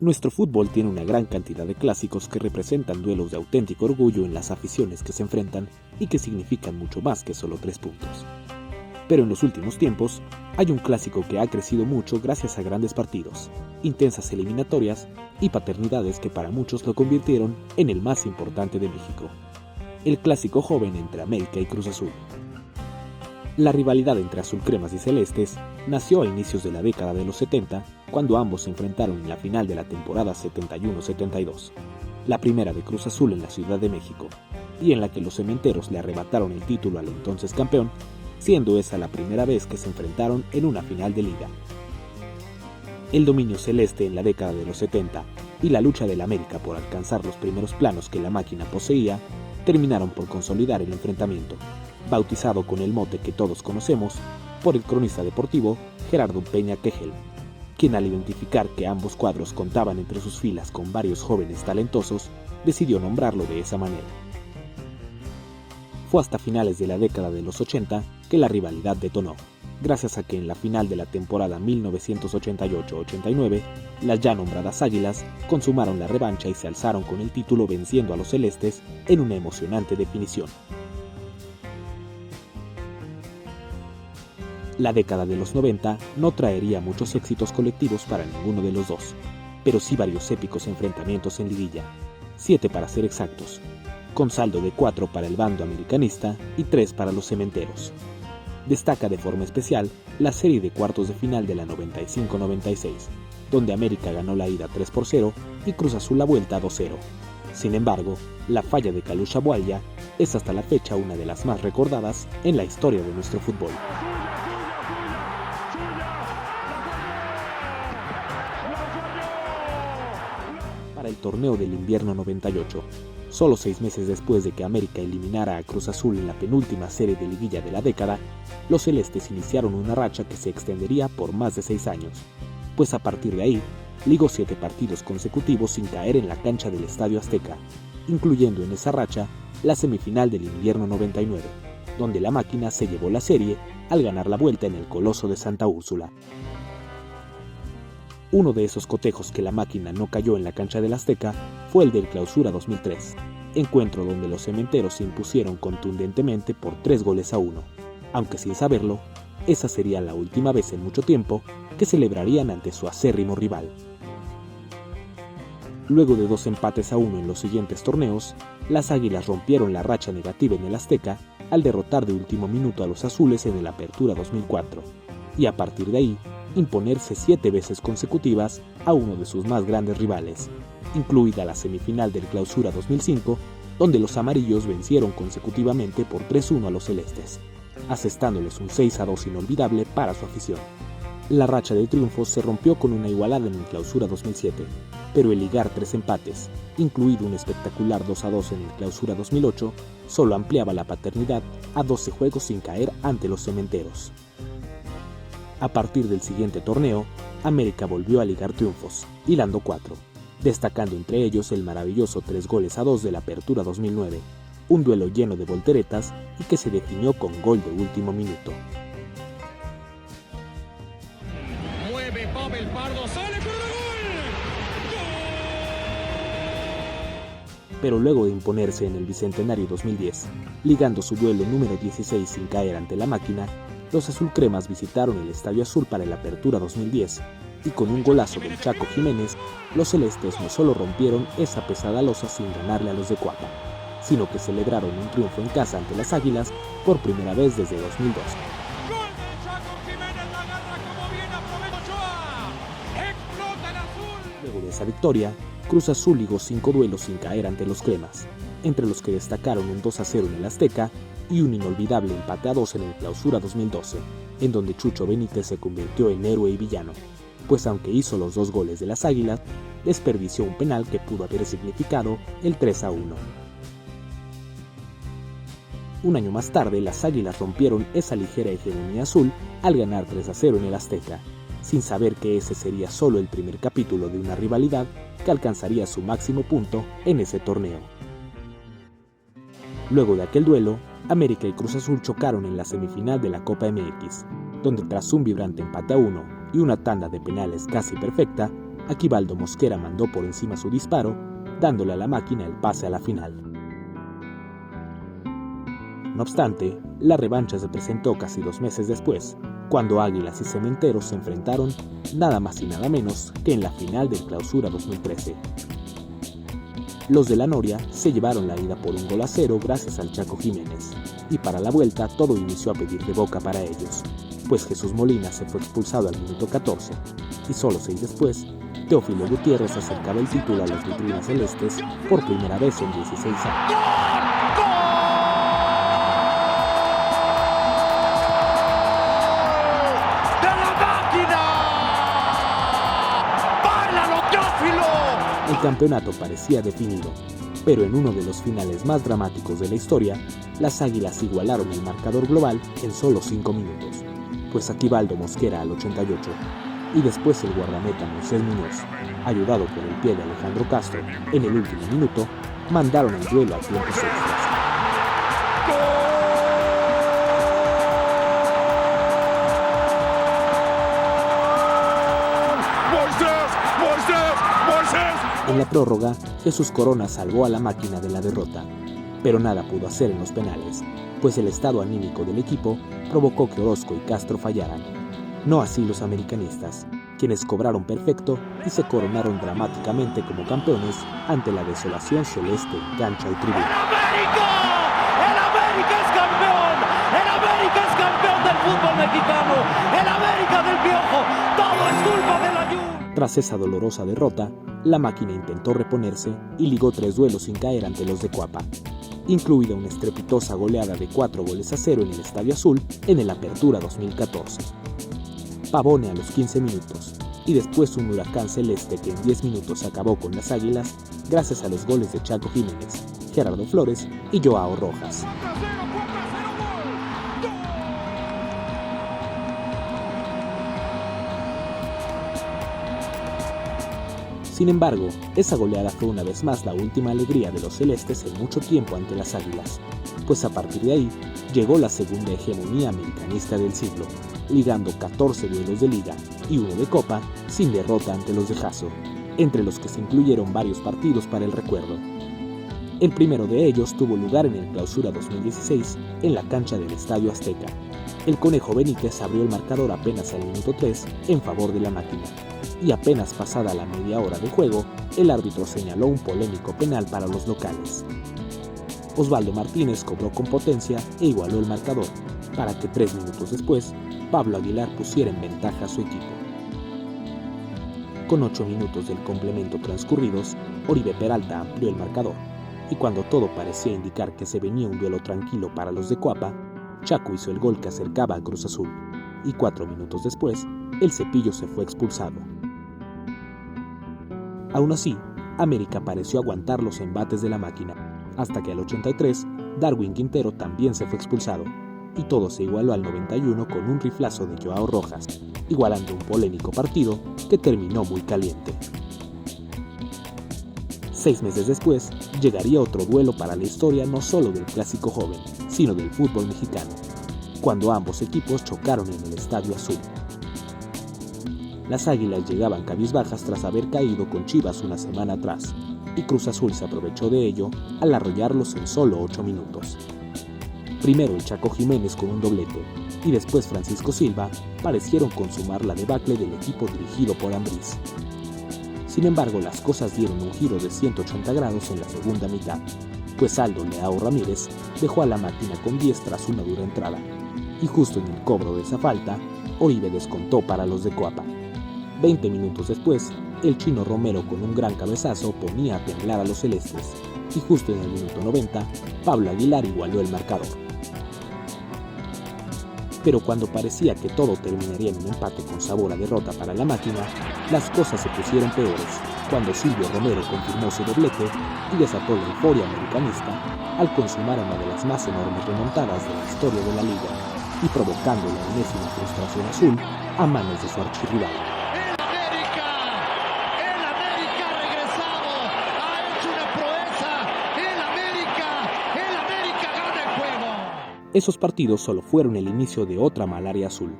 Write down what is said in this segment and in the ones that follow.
Nuestro fútbol tiene una gran cantidad de clásicos que representan duelos de auténtico orgullo en las aficiones que se enfrentan y que significan mucho más que solo 3 puntos. Pero en los últimos tiempos, hay un clásico que ha crecido mucho gracias a grandes partidos, intensas eliminatorias y paternidades que para muchos lo convirtieron en el más importante de México. El clásico joven entre América y Cruz Azul. La rivalidad entre azulcremas y celestes nació a inicios de la década de los 70, cuando ambos se enfrentaron en la final de la temporada 71-72, la primera de Cruz Azul en la Ciudad de México, y en la que los cementeros le arrebataron el título al entonces campeón, siendo esa la primera vez que se enfrentaron en una final de liga. El dominio celeste en la década de los 70 y la lucha del América por alcanzar los primeros planos que la máquina poseía terminaron por consolidar el enfrentamiento, bautizado con el mote que todos conocemos por el cronista deportivo Gerardo Peña Quejel, quien al identificar que ambos cuadros contaban entre sus filas con varios jóvenes talentosos, decidió nombrarlo de esa manera. Fue hasta finales de la década de los 80 que la rivalidad detonó, gracias a que en la final de la temporada 1988-89, las ya nombradas Águilas consumaron la revancha y se alzaron con el título venciendo a los celestes en una emocionante definición. La década de los 90 no traería muchos éxitos colectivos para ninguno de los dos, pero sí varios épicos enfrentamientos en liguilla, 7 para ser exactos, con saldo de 4 para el bando americanista y 3 para los cementeros. Destaca de forma especial la serie de cuartos de final de la 95-96, donde América ganó la ida 3-0 y Cruz Azul la vuelta 2-0. Sin embargo, la falla de Kalusha Bwalya es hasta la fecha una de las más recordadas en la historia de nuestro fútbol. Para el torneo del invierno 98, solo 6 meses después de que América eliminara a Cruz Azul en la penúltima serie de liguilla de la década, los celestes iniciaron una racha que se extendería por más de 6 años, pues a partir de ahí, ligó 7 partidos consecutivos sin caer en la cancha del Estadio Azteca, incluyendo en esa racha la semifinal del invierno 99, donde la máquina se llevó la serie al ganar la vuelta en el Coloso de Santa Úrsula. Uno de esos cotejos que la máquina no cayó en la cancha del Azteca fue el del Clausura 2003, encuentro donde los cementeros se impusieron contundentemente por 3-1, aunque sin saberlo, esa sería la última vez en mucho tiempo que celebrarían ante su acérrimo rival. Luego de 2 empates-1 en los siguientes torneos, las Águilas rompieron la racha negativa en el Azteca al derrotar de último minuto a los azules en el Apertura 2004, y a partir de ahí, imponerse 7 veces consecutivas a uno de sus más grandes rivales, incluida la semifinal del Clausura 2005, donde los amarillos vencieron consecutivamente por 3-1 a los celestes, asestándoles un 6-2 inolvidable para su afición. La racha de triunfos se rompió con una igualada en el Clausura 2007, pero el ligar 3 empates, incluido un espectacular 2-2 en el Clausura 2008, solo ampliaba la paternidad a 12 juegos sin caer ante los cementeros. A partir del siguiente torneo, América volvió a ligar triunfos, hilando 4, destacando entre ellos el maravilloso 3-2 de la Apertura 2009, un duelo lleno de volteretas y que se definió con gol de último minuto. Mueve Pavel Pardo, sale por el gol. Pero luego de imponerse en el Bicentenario 2010, ligando su duelo número 16 sin caer ante la máquina, los azulcremas visitaron el Estadio Azul para la Apertura 2010 y con un golazo del Chaco Jiménez, los celestes no solo rompieron esa pesada losa sin ganarle a los de Cuapa, sino que celebraron un triunfo en casa ante las Águilas por primera vez desde 2002. Gol del Chaco Jiménez, la agarra como bien aprovecha Ochoa. Explota el azul. Luego de esa victoria, Cruz Azul ligó 5 duelos sin caer ante los cremas, entre los que destacaron un 2-0 en el Azteca y un inolvidable empate a 2 en el Clausura 2012, en donde Chucho Benítez se convirtió en héroe y villano, pues aunque hizo los 2 goles de las Águilas, desperdició un penal que pudo haber significado el 3-1. Un año más tarde, las Águilas rompieron esa ligera hegemonía azul al ganar 3-0 en el Azteca, sin saber que ese sería solo el primer capítulo de una rivalidad que alcanzaría su máximo punto en ese torneo. Luego de aquel duelo, América y Cruz Azul chocaron en la semifinal de la Copa MX, donde tras un vibrante empate a 1 y una tanda de penales casi perfecta, Aquivaldo Mosquera mandó por encima su disparo, dándole a la máquina el pase a la final. No obstante, la revancha se presentó casi 2 meses después, cuando Águilas y Cementeros se enfrentaron nada más y nada menos que en la final del Clausura 2013. Los de la Noria se llevaron la ida por 1-0 gracias al Chaco Jiménez, y para la vuelta todo inició a pedir de boca para ellos, pues Jesús Molina se fue expulsado al minuto 14, y solo 6 después, Teófilo Gutiérrez acercaba el título a las vitrinas celestes por primera vez en 16 años. El campeonato parecía definido, pero en uno de los finales más dramáticos de la historia, las Águilas igualaron el marcador global en solo 5 minutos, pues Aquivaldo Mosquera al 88, y después el guardameta Moisés Muñoz, ayudado por el pie de Alejandro Castro, en el último minuto, mandaron el duelo a tiempos extras. En la prórroga, Jesús Corona salvó a la máquina de la derrota, pero nada pudo hacer en los penales, pues el estado anímico del equipo provocó que Orozco y Castro fallaran. No así los americanistas, quienes cobraron perfecto y se coronaron dramáticamente como campeones ante la desolación celeste en cancha y tribuna. ¡El América es campeón! ¡El América es campeón del fútbol mexicano! ¡El América del Piojo! ¡Todo es culpa de la Jun! Tras esa dolorosa derrota, la máquina intentó reponerse y ligó 3 duelos sin caer ante los de Cuapa, incluida una estrepitosa goleada de 4-0 en el Estadio Azul en el Apertura 2014. Pavone a los 15 minutos, y después un huracán celeste que en 10 minutos acabó con las Águilas gracias a los goles de Chaco Jiménez, Gerardo Flores y Joao Rojas. Sin embargo, esa goleada fue una vez más la última alegría de los celestes en mucho tiempo ante las Águilas, pues a partir de ahí llegó la segunda hegemonía americanista del siglo, ligando 14 duelos de liga y 1 de copa sin derrota ante los de Jasso, entre los que se incluyeron varios partidos para el recuerdo. El primero de ellos tuvo lugar en el Clausura 2016 en la cancha del Estadio Azteca. El Conejo Benítez abrió el marcador apenas al minuto 3 en favor de la máquina, y apenas pasada la media hora de juego, el árbitro señaló un polémico penal para los locales. Osvaldo Martínez cobró con potencia e igualó el marcador, para que 3 minutos después, Pablo Aguilar pusiera en ventaja a su equipo. Con 8 minutos del complemento transcurridos, Oribe Peralta amplió el marcador, y cuando todo parecía indicar que se venía un duelo tranquilo para los de Cuapa, Chaco hizo el gol que acercaba a Cruz Azul, y 4 minutos después, el Cepillo se fue expulsado. Aún así, América pareció aguantar los embates de la máquina, hasta que al 83, Darwin Quintero también se fue expulsado, y todo se igualó al 91 con un riflazo de Joao Rojas, igualando un polémico partido que terminó muy caliente. 6 meses después, llegaría otro duelo para la historia no solo del clásico joven, sino del fútbol mexicano, cuando ambos equipos chocaron en el Estadio Azul. Las Águilas llegaban cabizbajas tras haber caído con Chivas una semana atrás, y Cruz Azul se aprovechó de ello al arrollarlos en solo 8 minutos. Primero el Chaco Jiménez con un doblete, y después Francisco Silva parecieron consumar la debacle del equipo dirigido por Ambriz. Sin embargo, las cosas dieron un giro de 180 grados en la segunda mitad, pues Aldo Leao Ramírez dejó a la máquina con 10 tras una dura entrada, y justo en el cobro de esa falta, Oribe descontó para los de Coapa. 20 minutos después, el Chino Romero con un gran cabezazo ponía a temblar a los celestes, y justo en el minuto 90, Pablo Aguilar igualó el marcador. Pero cuando parecía que todo terminaría en un empate con sabor a derrota para la máquina, las cosas se pusieron peores, cuando Silvio Romero confirmó su doblete y desató la euforia americanista al consumar una de las más enormes remontadas de la historia de la liga, y provocando la enésima frustración azul a manos de su archirrival. Esos partidos solo fueron el inicio de otra malaria azul.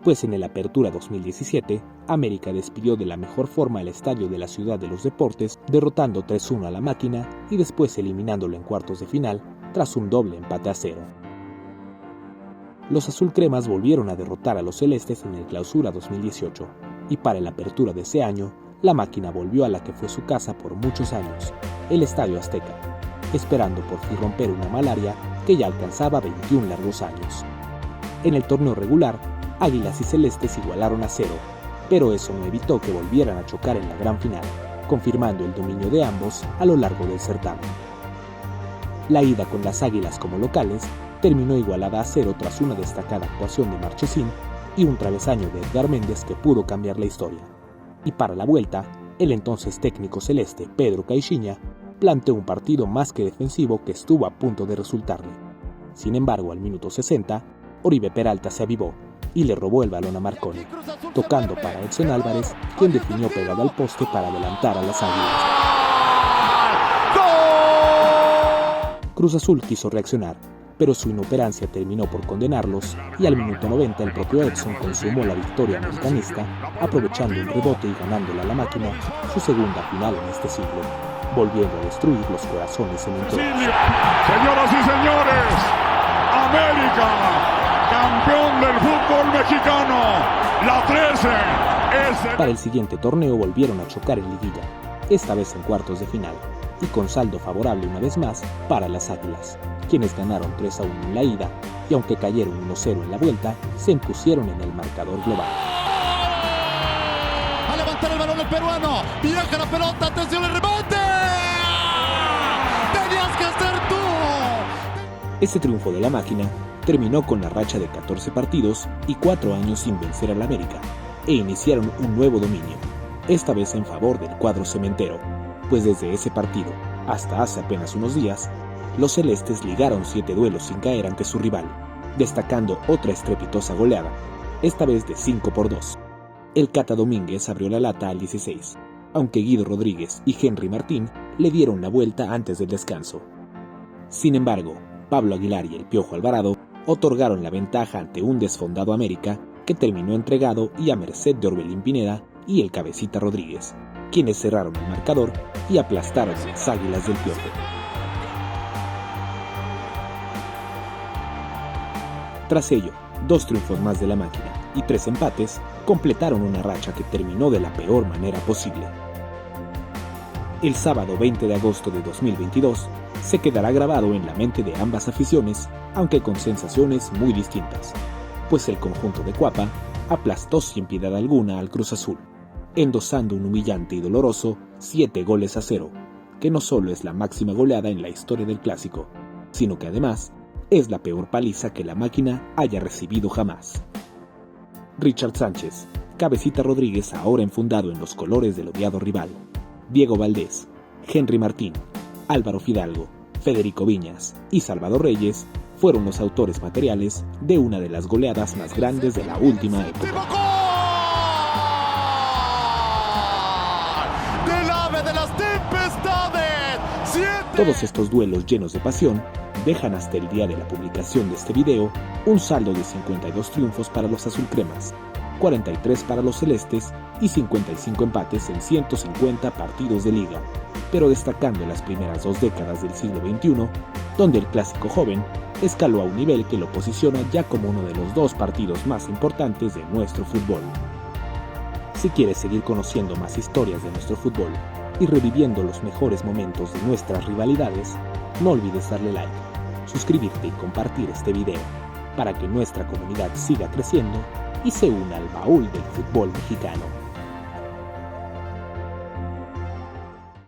pues en el Apertura 2017, América despidió de la mejor forma el estadio de la Ciudad de los Deportes, derrotando 3-1 a la Máquina y después eliminándolo en cuartos de final tras un doble empate a 0. Los azulcremas volvieron a derrotar a los celestes en el Clausura 2018, y para el Apertura de ese año, la Máquina volvió a la que fue su casa por muchos años, el Estadio Azteca, esperando por fin romper una malaria que ya alcanzaba 21 largos años. En el torneo regular, Águilas y Celestes igualaron a 0, pero eso no evitó que volvieran a chocar en la gran final, confirmando el dominio de ambos a lo largo del certamen. La ida con las Águilas como locales terminó igualada a 0 tras una destacada actuación de Marchesín y un travesaño de Edgar Méndez que pudo cambiar la historia. Y para la vuelta, el entonces técnico celeste Pedro Caixinha planteó un partido más que defensivo que estuvo a punto de resultarle. Sin embargo, al minuto 60, Oribe Peralta se avivó y le robó el balón a Marconi, tocando para Edson Álvarez, quien definió pegado al poste para adelantar a las Águilas. Cruz Azul quiso reaccionar, pero su inoperancia terminó por condenarlos y al minuto 90 el propio Edson consumó la victoria americanista, aprovechando un rebote y ganándole a la Máquina su segunda final en este siglo, volviendo a destruir los corazones cementeros. Señoras y señores, América, campeón del fútbol mexicano, la 13 es Para el siguiente torneo volvieron a chocar en liguilla, esta vez en cuartos de final, y con saldo favorable una vez más para las Águilas, quienes ganaron 3-1 en la ida y aunque cayeron 1-0 en la vuelta, se impusieron en el marcador global. A levantar el balón el peruano, viaja la pelota, atención el rebote. Tenías que hacer tú. Este triunfo de la Máquina terminó con la racha de 14 partidos y 4 años sin vencer al América, e iniciaron un nuevo dominio, esta vez en favor del cuadro cementero, pues desde ese partido hasta hace apenas unos días, los celestes ligaron 7 duelos sin caer ante su rival, destacando otra estrepitosa goleada, esta vez de 5-2. El Cata Domínguez abrió la lata al 16, aunque Guido Rodríguez y Henry Martín le dieron la vuelta antes del descanso. Sin embargo, Pablo Aguilar y el Piojo Alvarado otorgaron la ventaja ante un desfondado América que terminó entregado y a merced de Orbelín Pineda y el Cabecita Rodríguez, quienes cerraron el marcador y aplastaron a las Águilas del Piojo. Tras ello, 2 triunfos más de la Máquina y 3 empates completaron una racha que terminó de la peor manera posible. El sábado 20 de agosto de 2022 se quedará grabado en la mente de ambas aficiones, aunque con sensaciones muy distintas, pues el conjunto de Cuapa aplastó sin piedad alguna al Cruz Azul, endosando un humillante y doloroso 7-0, que no solo es la máxima goleada en la historia del clásico, sino que además es la peor paliza que la Máquina haya recibido jamás. Richard Sánchez, Cabecita Rodríguez ahora enfundado en los colores del odiado rival, Diego Valdés, Henry Martín, Álvaro Fidalgo, Federico Viñas y Salvador Reyes fueron los autores materiales de una de las goleadas más grandes de la última época. ¡Del ave de las tempestades! Todos estos duelos llenos de pasión dejan hasta el día de la publicación de este video un saldo de 52 triunfos para los azulcremas, 43 para los celestes y 55 empates en 150 partidos de liga, pero destacando las primeras 2 décadas del siglo XXI, donde el clásico joven escaló a un nivel que lo posiciona ya como uno de los 2 partidos más importantes de nuestro fútbol. Si quieres seguir conociendo más historias de nuestro fútbol y reviviendo los mejores momentos de nuestras rivalidades, no olvides darle like, suscribirte y compartir este video para que nuestra comunidad siga creciendo y se una al baúl del fútbol mexicano.